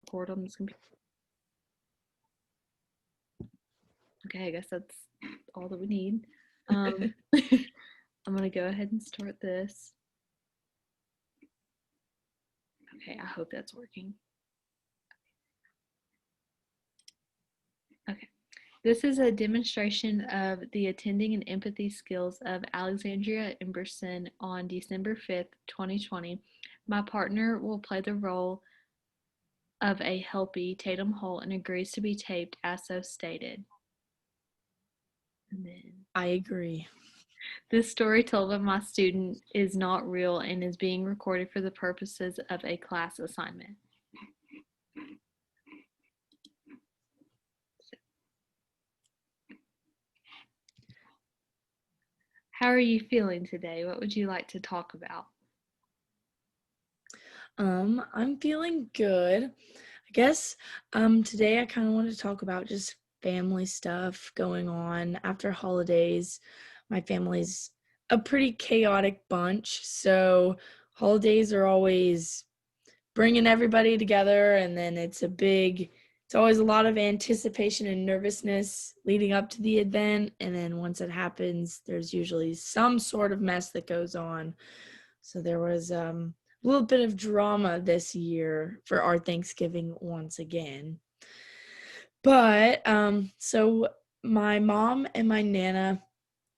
record on this computer. Okay, I guess that's all that we need. I'm gonna go ahead and start this. Okay, I hope that's working. Okay. This is a demonstration of the attending and empathy skills of Alexandria Emberson on December 5th, 2020. My partner will play the role of a Helpy, Tatum Holt, and agrees to be taped as so stated. And then, I agree. this story told by my student is not real and is being recorded for the purposes of a class assignment. How are you feeling today? What would you like to talk about? I'm feeling good. I guess today I kind of wanted to talk about just family stuff going on after holidays. My family's a pretty chaotic bunch, so holidays are always bringing everybody together, and then it's always a lot of anticipation and nervousness leading up to the event, and then once it happens, there's usually some sort of mess that goes on. So there was a little bit of drama this year for our Thanksgiving once again. But so my mom and my Nana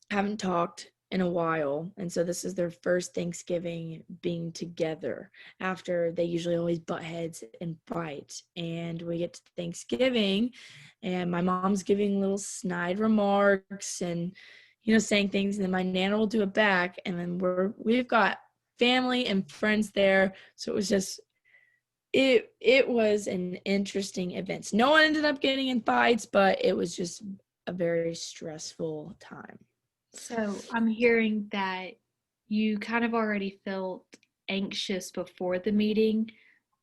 haven't talked in a while, and so this is their first Thanksgiving being together after they usually always butt heads and fight. And we get to Thanksgiving, and my mom's giving little snide remarks and saying things, and then my Nana will do it back, and then we've got family and friends there, so it was just it was an interesting event. No one ended up getting in fights, but it was just a very stressful time. So I'm hearing that you kind of already felt anxious before the meeting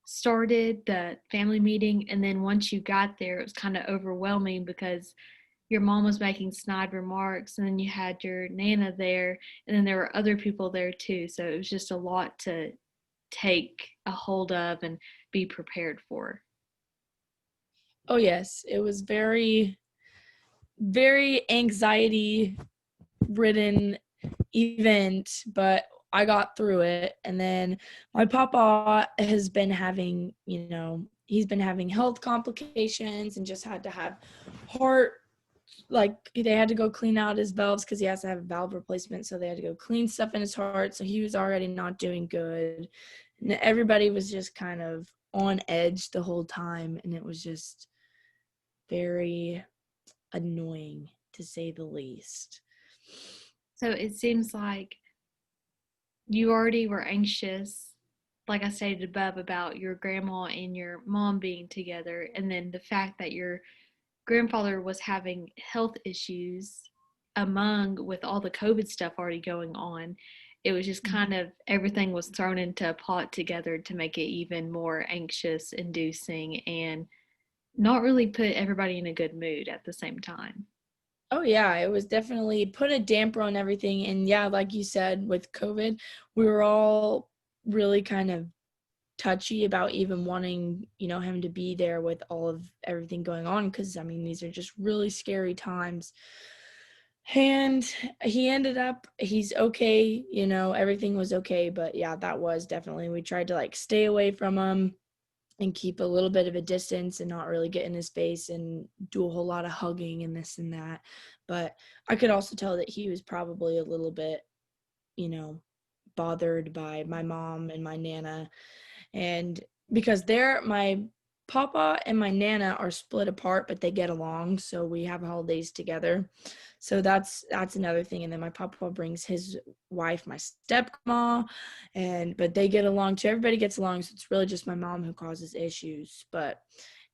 started, the family meeting, and then once you got there, it was kind of overwhelming because your mom was making snide remarks, and then you had your Nana there, and then there were other people there too. So it was just a lot to take a hold of and be prepared for. Oh yes, it was very, very anxiety ridden event, but I got through it. And then my papa has been having, he's been having health complications and just had to have heart, like they had to go clean out his valves because he has to have a valve replacement. So they had to go clean stuff in his heart. So he was already not doing good. And everybody was just kind of on edge the whole time. And it was just very annoying to say the least. So it seems like you already were anxious, like I stated above, about your grandma and your mom being together, and then the fact that your grandfather was having health issues among with all the COVID stuff already going on. It was just kind of everything was thrown into a pot together to make it even more anxious inducing and not really put everybody in a good mood at the same time. Oh yeah, it was definitely put a damper on everything. And yeah, like you said, with COVID, we were all really kind of touchy about even wanting, him to be there with all of everything going on. Cause I mean, these are just really scary times. And he's okay, everything was okay. But yeah, that was definitely, we tried to like stay away from him and keep a little bit of a distance and not really get in his face and do a whole lot of hugging and this and that. But I could also tell that he was probably a little bit, you know, bothered by my mom and my Nana. And because my papa and my Nana are split apart, but they get along. So we have holidays together. So that's another thing. And then my papa brings his wife, my stepmom, but they get along too. Everybody gets along. So it's really just my mom who causes issues. But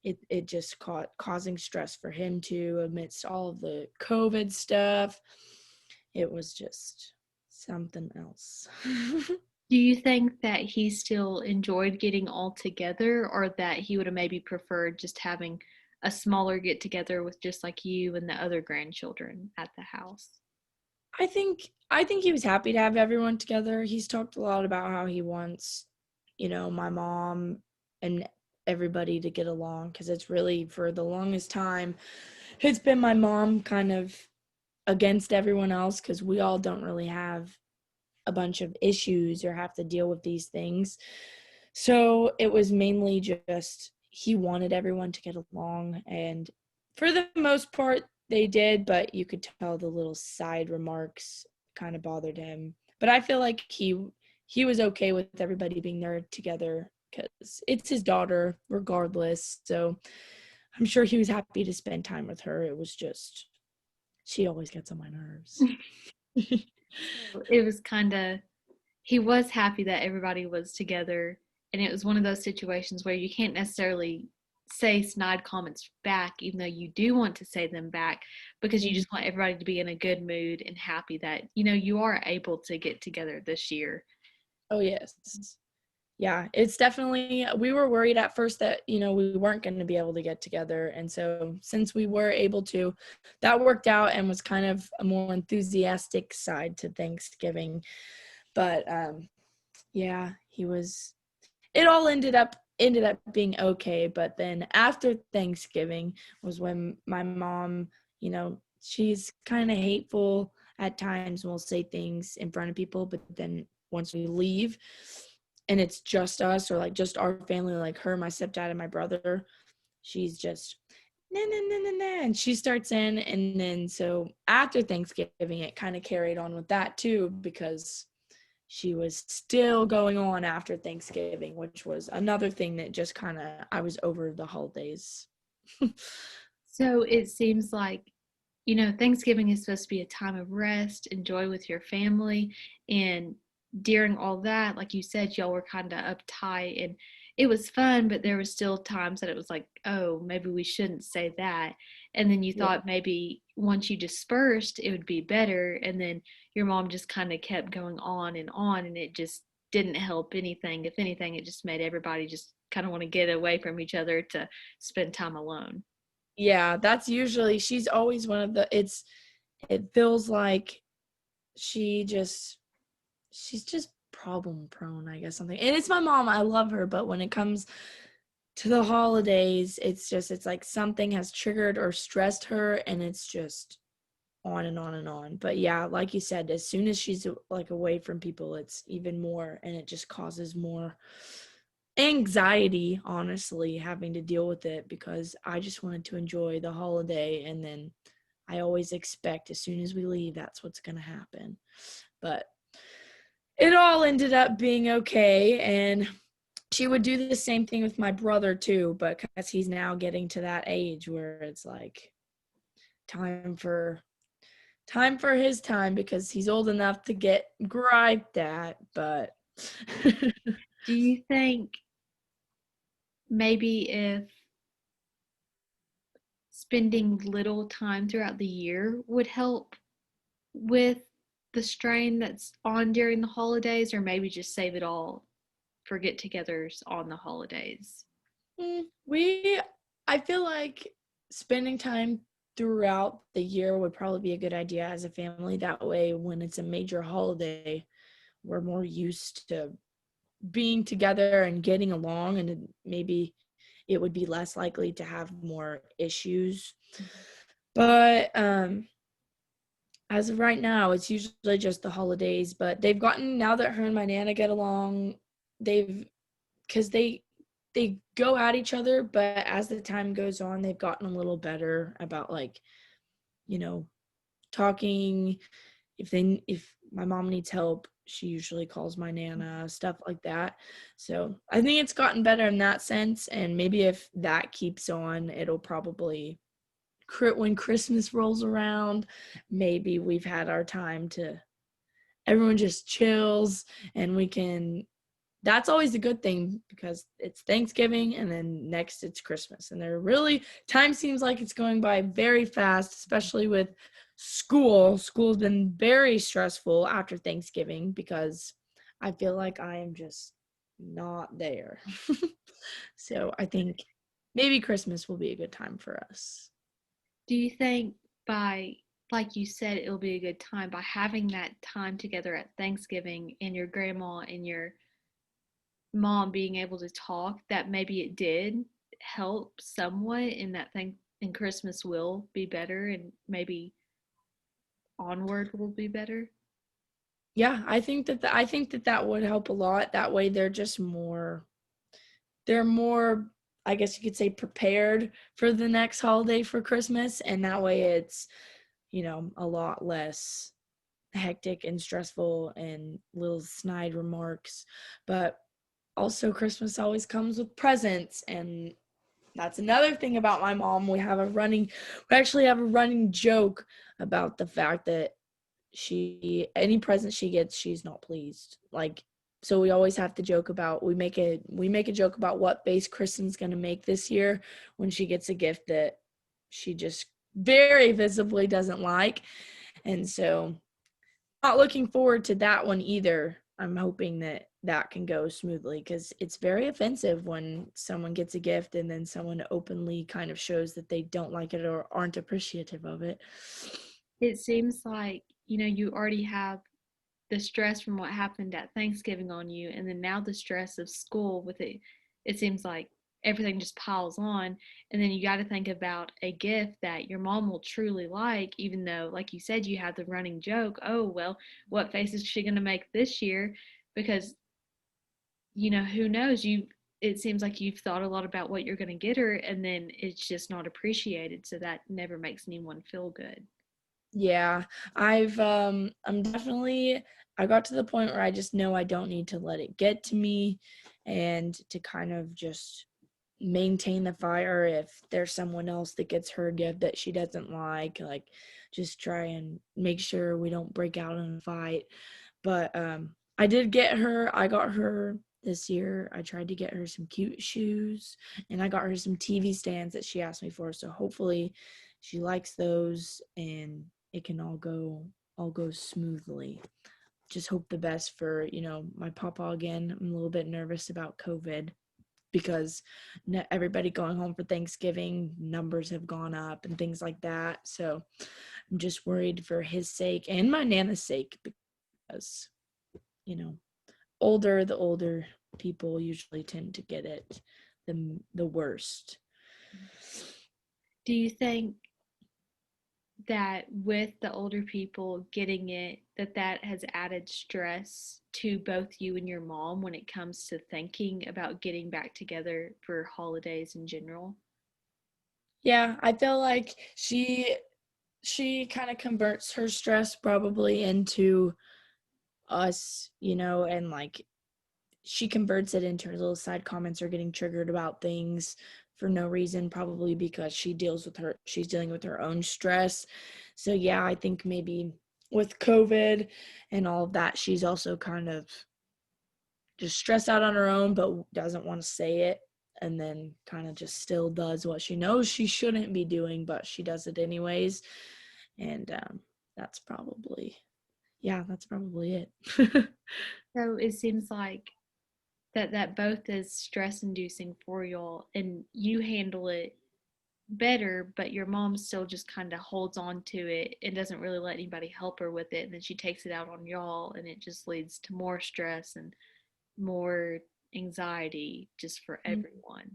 it just causing stress for him too amidst all of the COVID stuff. It was just something else. Do you think that he still enjoyed getting all together, or that he would have maybe preferred just having a smaller get together with just like you and the other grandchildren at the house? I think he was happy to have everyone together. He's talked a lot about how he wants, my mom and everybody to get along, because it's really, for the longest time, it's been my mom kind of against everyone else, because we all don't really have a bunch of issues or have to deal with these things. So it was mainly just he wanted everyone to get along, and for the most part they did, but you could tell the little side remarks kind of bothered him. But I feel like he was okay with everybody being there together because it's his daughter regardless. So I'm sure he was happy to spend time with her. It was just she always gets on my nerves. It was kind of, he was happy that everybody was together. And it was one of those situations where you can't necessarily say snide comments back, even though you do want to say them back, because you just want everybody to be in a good mood and happy that, you are able to get together this year. Oh, yes. Yeah, it's definitely, we were worried at first that, we weren't going to be able to get together. And so since we were able to, that worked out and was kind of a more enthusiastic side to Thanksgiving. But yeah, it all ended up being okay. But then after Thanksgiving was when my mom, she's kind of hateful at times and will say things in front of people, but then once we leave and it's just us, or like just our family, like her, my stepdad, and my brother, she's just nah, nah, nah, nah, nah, and she starts in. And then so after Thanksgiving it kind of carried on with that too, because she was still going on after Thanksgiving, which was another thing that just kind of, I was over the holidays. So it seems like, Thanksgiving is supposed to be a time of rest and joy with your family. And during all that, like you said, y'all were kind of uptight and it was fun, but there was still times that it was like, oh, maybe we shouldn't say that. And then you Yeah. thought maybe once you dispersed, it would be better. And then your mom just kind of kept going on, and it just didn't help anything. If anything, it just made everybody just kind of want to get away from each other to spend time alone. Yeah, that's usually, she's always one of the, it feels like she's just problem prone, I guess, something. And it's my mom, I love her, but when it comes to the holidays, it's like something has triggered or stressed her, and it's just on and on and on. But yeah, like you said, as soon as she's like away from people, it's even more, and it just causes more anxiety, honestly, having to deal with it, because I just wanted to enjoy the holiday, and then I always expect as soon as we leave that's what's going to happen. But it all ended up being okay, and she would do the same thing with my brother too, but because he's now getting to that age where it's like time for his time, because he's old enough to get griped at. But Do you think maybe if spending little time throughout the year would help with the strain that's on during the holidays, or maybe just save it all for get togethers on the holidays? we I feel like spending time throughout the year would probably be a good idea as a family. That way, when it's a major holiday, we're more used to being together and getting along, and maybe it would be less likely to have more issues. But as of right now, it's usually just the holidays. But they've gotten, now that her and my nana get along, they've because they go at each other, but as the time goes on, they've gotten a little better about, like, you know, talking. If my mom needs help, she usually calls my nana, stuff like that. So I think it's gotten better in that sense, and maybe if that keeps on, it'll probably, when Christmas rolls around, maybe we've had our time to, everyone just chills, and we can, that's always a good thing, because it's Thanksgiving and then next it's Christmas. And they're really, time seems like it's going by very fast, especially with school. School's been very stressful after Thanksgiving, because I feel like I am just not there. So I think maybe Christmas will be a good time for us. Do you think by, like you said, it'll be a good time by having that time together at Thanksgiving and your grandma and your mom being able to talk, that maybe it did help somewhat in that thing, and Christmas will be better and maybe onward will be better. Yeah, I think that that would help a lot. That way they're more, I guess you could say, prepared for the next holiday for Christmas, and that way it's, a lot less hectic and stressful and little snide remarks. But also Christmas always comes with presents, and that's another thing about my mom. We actually have a running joke about the fact that any present she gets, she's not pleased. Like, so we always have to joke about, we make a joke about what base Kristen's gonna make this year when she gets a gift that she just very visibly doesn't like. And so, not looking forward to that one either. I'm hoping that that can go smoothly, because it's very offensive when someone gets a gift and then someone openly kind of shows that they don't like it or aren't appreciative of it. It seems like, you already have the stress from what happened at Thanksgiving on you, and then now the stress of school with it. It seems like everything just piles on, and then you got to think about a gift that your mom will truly like, even though, like you said, you have the running joke, oh well, what face is she going to make this year? Because who knows, it seems like you've thought a lot about what you're going to get her, and then it's just not appreciated, so that never makes anyone feel good. Yeah, I'm definitely, I got to the point where I just know I don't need to let it get to me, and to kind of just maintain the fire. If there's someone else that gets her gift that she doesn't like just try and make sure we don't break out in a fight. But I got her this year. I tried to get her some cute shoes, and I got her some TV stands that she asked me for. So hopefully she likes those, and it can all go smoothly. Just hope the best for, my papa again. I'm a little bit nervous about COVID, because everybody going home for Thanksgiving, numbers have gone up and things like that. So I'm just worried for his sake and my Nana's sake, because, you know, the older people usually tend to get it the worst. Do you think that with the older people getting it, that has added stress to both you and your mom when it comes to thinking about getting back together for holidays in general? Yeah, I feel like she kind of converts her stress probably into us, and like she converts it into her little side comments or getting triggered about things for no reason, probably because she's dealing with her own stress. So yeah, I think maybe with COVID and all of that, she's also kind of just stressed out on her own, but doesn't want to say it, and then kind of just still does what she knows she shouldn't be doing, but she does it anyways. And that's probably that's probably it. So it seems like that both is stress inducing for y'all, and you handle it better, but your mom still just kind of holds on to it and doesn't really let anybody help her with it, and then she takes it out on y'all, and it just leads to more stress and more anxiety just for everyone.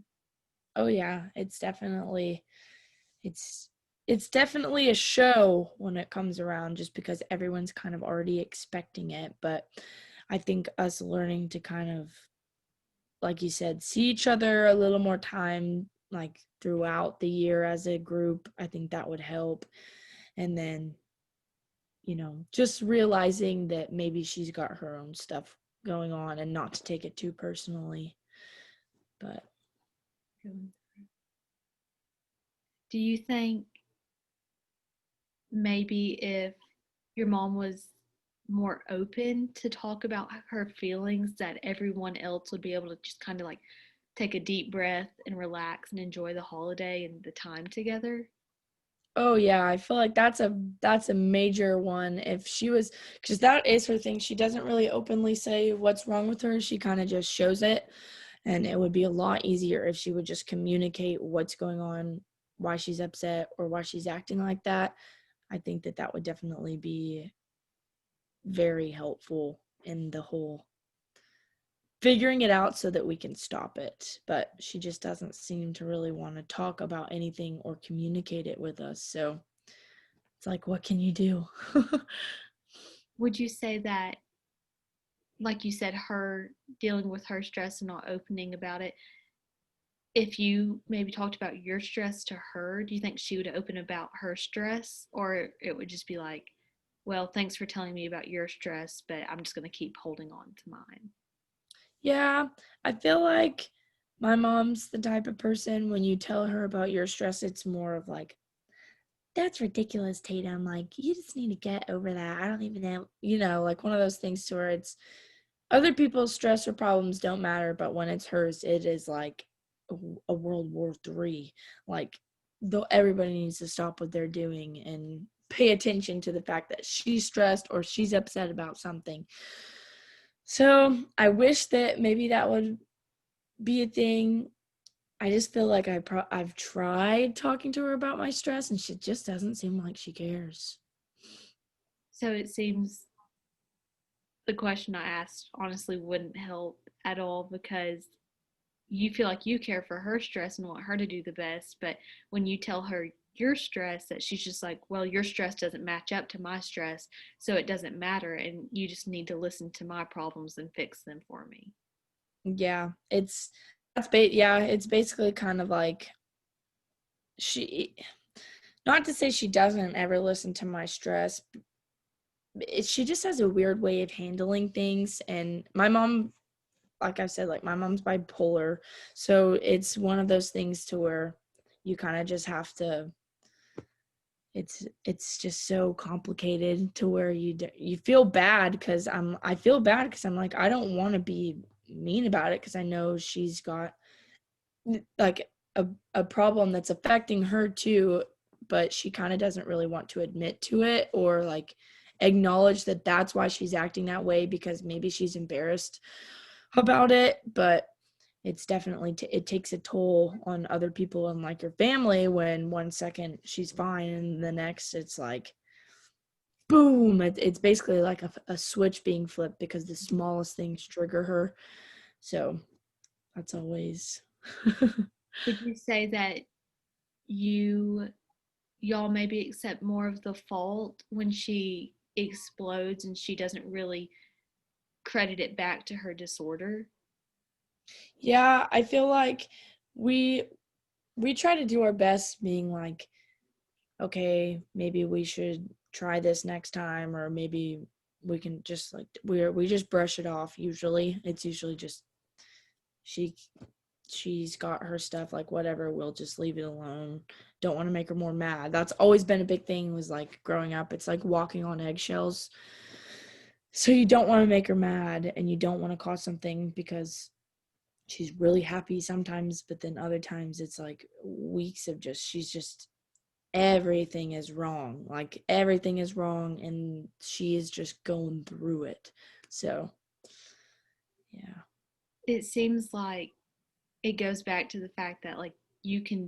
Oh yeah, it's it's definitely a show when it comes around, just because everyone's kind of already expecting it. But I think us learning to kind of, like you said, see each other a little more time, like throughout the year as a group, I think that would help. And then, just realizing that maybe she's got her own stuff going on and not to take it too personally. But Do you think maybe if your mom was more open to talk about her feelings, that everyone else would be able to just kind of like take a deep breath and relax and enjoy the holiday and the time together? oh yeah, I feel like that's a major one. If she was, because that is her thing. She doesn't really openly say what's wrong with her. She kind of just shows it, and it would be a lot easier if she would just communicate what's going on, why she's upset or why she's acting like that. I think that that would definitely be very helpful in the whole figuring it out so that we can stop it. But she just doesn't seem to really want to talk about anything or communicate it with us. So it's like, what can you do? Would you say that, like you said, her dealing with her stress and not opening about it, if you maybe talked about your stress to her, do you think she would open about her stress, or it would just be like, well, thanks for telling me about your stress, but I'm just going to keep holding on to mine? Yeah, I feel like my mom's the type of person when you tell her about your stress, it's more of like, that's ridiculous, Tatum. Like, you just need to get over that. I don't even know, like one of those things to where it's other people's stress or problems don't matter, but when it's hers, it is like a World War III. Like, though everybody needs to stop what they're doing and pay attention to the fact that she's stressed or she's upset about something. So I wish that maybe that would be a thing. I just feel like I've tried talking to her about my stress, and she just doesn't seem like she cares. So it seems the question I asked honestly wouldn't help at all, because you feel like you care for her stress and want her to do the best, but when you tell her your stress, that she's just like, well, your stress doesn't match up to my stress, so it doesn't matter, and you just need to listen to my problems and fix them for me. Yeah, it's basically kind of like she, not to say she doesn't ever listen to my stress. She just has a weird way of handling things, and my mom, like I said, like my mom's bipolar, so it's one of those things to where you kind of just have to. It's just so complicated to where you feel bad because I feel bad because I'm like I don't want to be mean about it because I know she's got like a problem that's affecting her too, but she kind of doesn't really want to admit to it or like acknowledge that that's why she's acting that way because maybe she's embarrassed about it. But it's definitely it takes a toll on other people and like your family when one second she's fine and the next it's like boom, it's basically like a switch being flipped because the smallest things trigger her. So that's always Would you say that you y'all maybe accept more of the fault when she explodes and she doesn't really credit it back to her disorder? yeah, I feel like we we try to do our best being like, okay, maybe we should try this next time, or maybe we can just like we just brush it off. Usually it's usually just she she's got her stuff, like whatever, we'll just leave it alone. Don't want to make her more mad. That's always been a big thing, was like growing up, it's like walking on eggshells. So you don't want to make her mad and you don't want to cause something because she's really happy sometimes, but then other times it's like weeks of just she's just everything is wrong. Like everything is wrong and she is just going through it. So, yeah. It seems like it goes back to the fact that, like, you can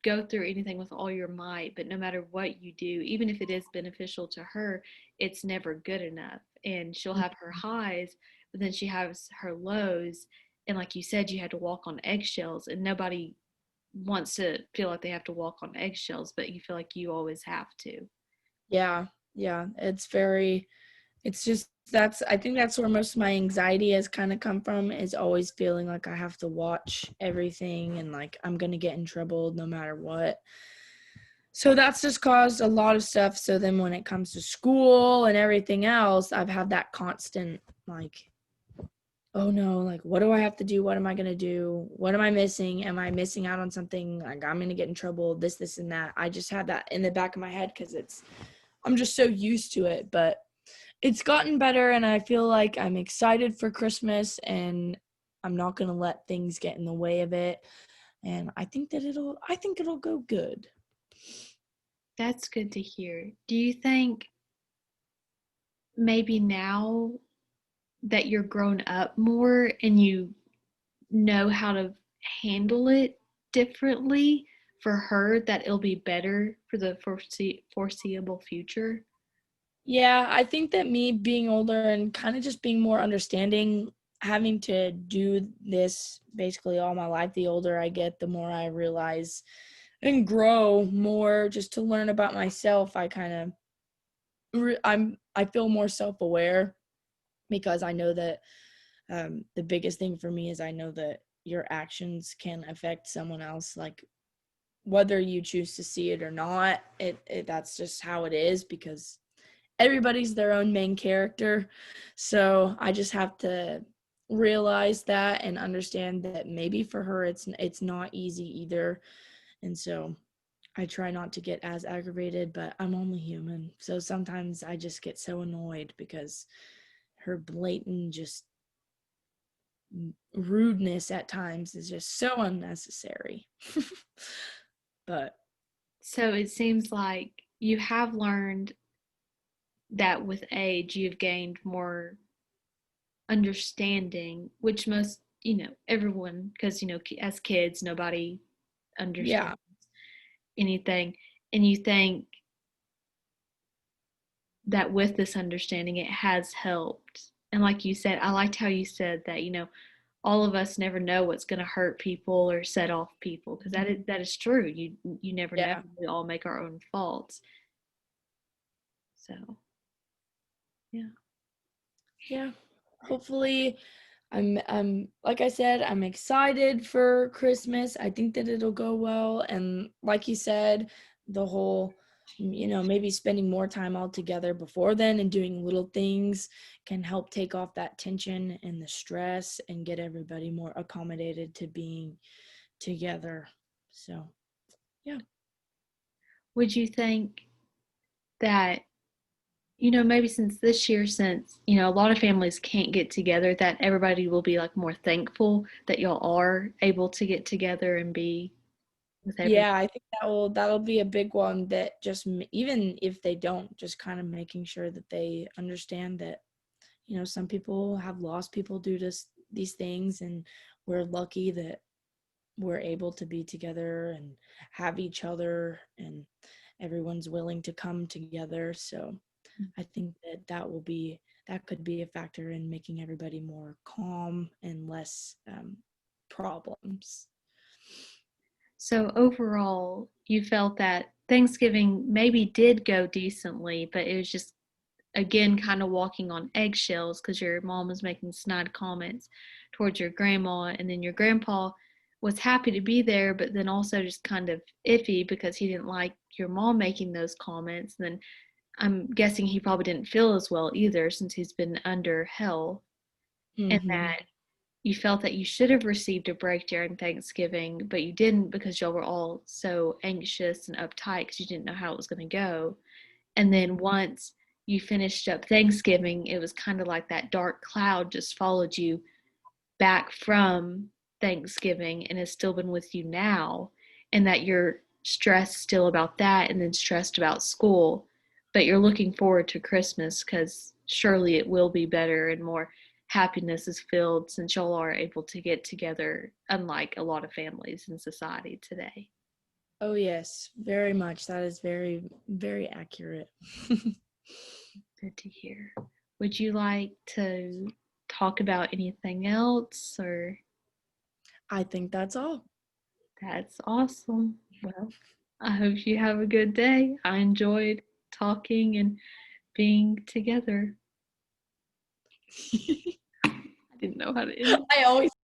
go through anything with all your might, but no matter what you do, even if it is beneficial to her, it's never good enough. And she'll have her highs, but then she has her lows. And like you said, you had to walk on eggshells, and nobody wants to feel like they have to walk on eggshells, but you feel like you always have to. Yeah. Yeah, it's just that's I think that's where most of my anxiety has kind of come from, is always feeling like I have to watch everything and like I'm going to get in trouble no matter what. So that's just caused a lot of stuff. So then when it comes to school and everything else, I've had that constant like, oh no, like what do I have to do? What am I going to do? What am I missing? Am I missing out on something? Like I'm going to get in trouble, this and that. I just had that in the back of my head cuz I'm just so used to it, but it's gotten better and I feel like I'm excited for Christmas and I'm not going to let things get in the way of it. And I think it'll go good. That's good to hear. Do you think maybe now that you're grown up more and you know how to handle it differently for her, that it'll be better for the foreseeable future? Yeah, I think that me being older and kind of just being more understanding, having to do this basically all my life, the older I get, the more I realize and grow more just to learn about myself. I kind of I feel more self-aware because I know that the biggest thing for me is I know that your actions can affect someone else, like whether you choose to see it or not. It that's just how it is because everybody's their own main character. So I just have to realize that and understand that maybe for her it's not easy either. And so I try not to get as aggravated, but I'm only human. So sometimes I just get so annoyed because her blatant just rudeness at times is just so unnecessary. But So it seems like you have learned that with age you've gained more understanding, which most, everyone, because, as kids, nobody yeah. understands anything. And you think that with this understanding, it has helped. And like you said, I liked how you said that, all of us never know what's going to hurt people or set off people because that is true. You never know. Yeah. We all make our own faults. So, yeah. Yeah. Hopefully I'm like I said, I'm excited for Christmas. I think that it'll go well. And like you said, the whole, maybe spending more time all together before then and doing little things can help take off that tension and the stress and get everybody more accommodated to being together. So, yeah. Would you think that, maybe since this year, since, a lot of families can't get together, that everybody will be like more thankful that y'all are able to get together and be with everybody? Yeah, I think that'll be a big one that just even if they don't, just kind of making sure that they understand that some people have lost people due to these things, and we're lucky that we're able to be together and have each other, and everyone's willing to come together. So I think that could be a factor in making everybody more calm and less problems. So overall, you felt that Thanksgiving maybe did go decently, but it was just again kind of walking on eggshells because your mom was making snide comments towards your grandma, and then your grandpa was happy to be there, but then also just kind of iffy because he didn't like your mom making those comments. And then I'm guessing he probably didn't feel as well either since he's been under hell, and Hmm. that you felt that you should have received a break during Thanksgiving, but you didn't because y'all were all so anxious and uptight because you didn't know how it was going to go. And then once you finished up Thanksgiving, it was kind of like that dark cloud just followed you back from Thanksgiving and has still been with you now, and that you're stressed still about that and then stressed about school. But you're looking forward to Christmas because surely it will be better and more happiness is filled since y'all are able to get together, unlike a lot of families in society today. Oh yes, very much. That is very, very accurate. Good to hear. Would you like to talk about anything else, or I think that's all. that's awesome? Well, I hope you have a good day. I enjoyed talking and being together. I didn't know how to end. I always